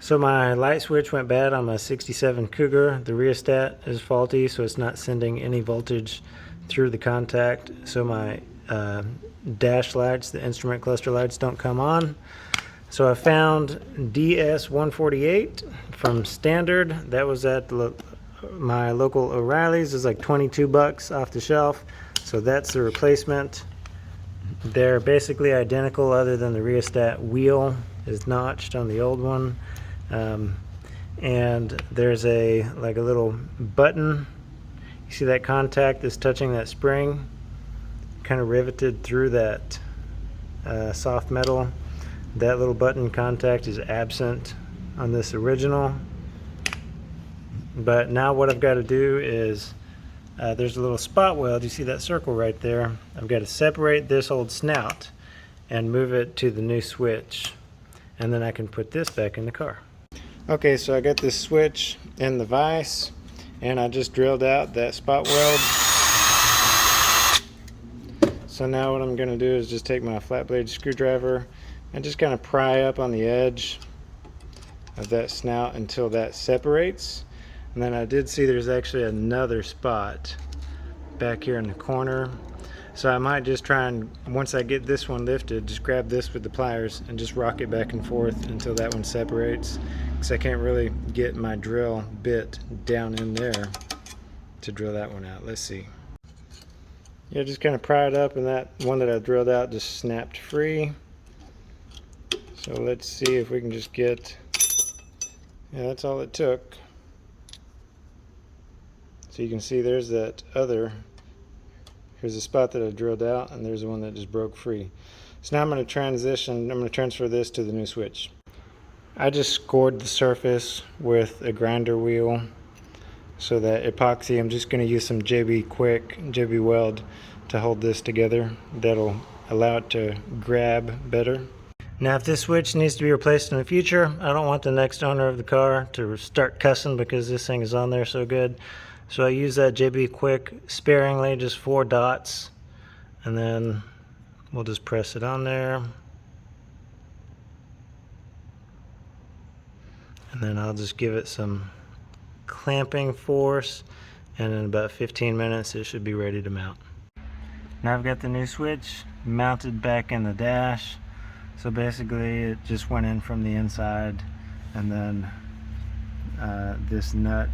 So my light switch went bad on my 67 Cougar. The rheostat is faulty, so it's not sending any voltage through the contact. So my dash lights, the instrument cluster lights, don't come on. So I found DS148 from Standard. That was at my local O'Reilly's. It's like 22 bucks off the shelf. So that's the replacement. They're basically identical other than the rheostat wheel is notched on the old one. And there's a little button. You see that contact is touching that spring, kind of riveted through that soft metal. That little button contact is absent on this original. But now what I've got to do is there's a little spot weld. You see that circle right there? I've got to separate this old snout and move it to the new switch, and then I can put this back in the car. Okay, so I got this switch in the vise, and I just drilled out that spot weld. So now what I'm going to do is just take my flat blade screwdriver and just kind of pry up on the edge of that snout until that separates. And then I did see there's actually another spot back here in the corner. So I might just try and, once I get this one lifted, just grab this with the pliers and just rock it back and forth until that one separates. Because I can't really get my drill bit down in there to drill that one out. Let's see. Yeah, just kind of pry it up, and that one that I drilled out just snapped free. So let's see if we can just get, yeah, that's all it took. So you can see there's that other, here's the spot that I drilled out, and there's the one that just broke free. So now I'm going to transfer this to the new switch. I just scored the surface with a grinder wheel so that epoxy, I'm just going to use some JB Weld to hold this together. That'll allow it to grab better. Now if this switch needs to be replaced in the future, I don't want the next owner of the car to start cussing because this thing is on there so good. So I use that JB Quick sparingly, just 4 dots, and then we'll just press it on there. And then I'll just give it some clamping force, and in about 15 minutes it should be ready to mount. Now I've got the new switch mounted back in the dash. So basically it just went in from the inside, and then this nut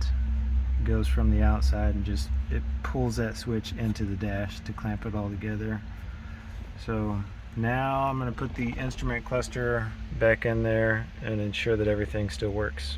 goes from the outside and just it pulls that switch into the dash to clamp it all together. So now I'm going to put the instrument cluster back in there and ensure that everything still works.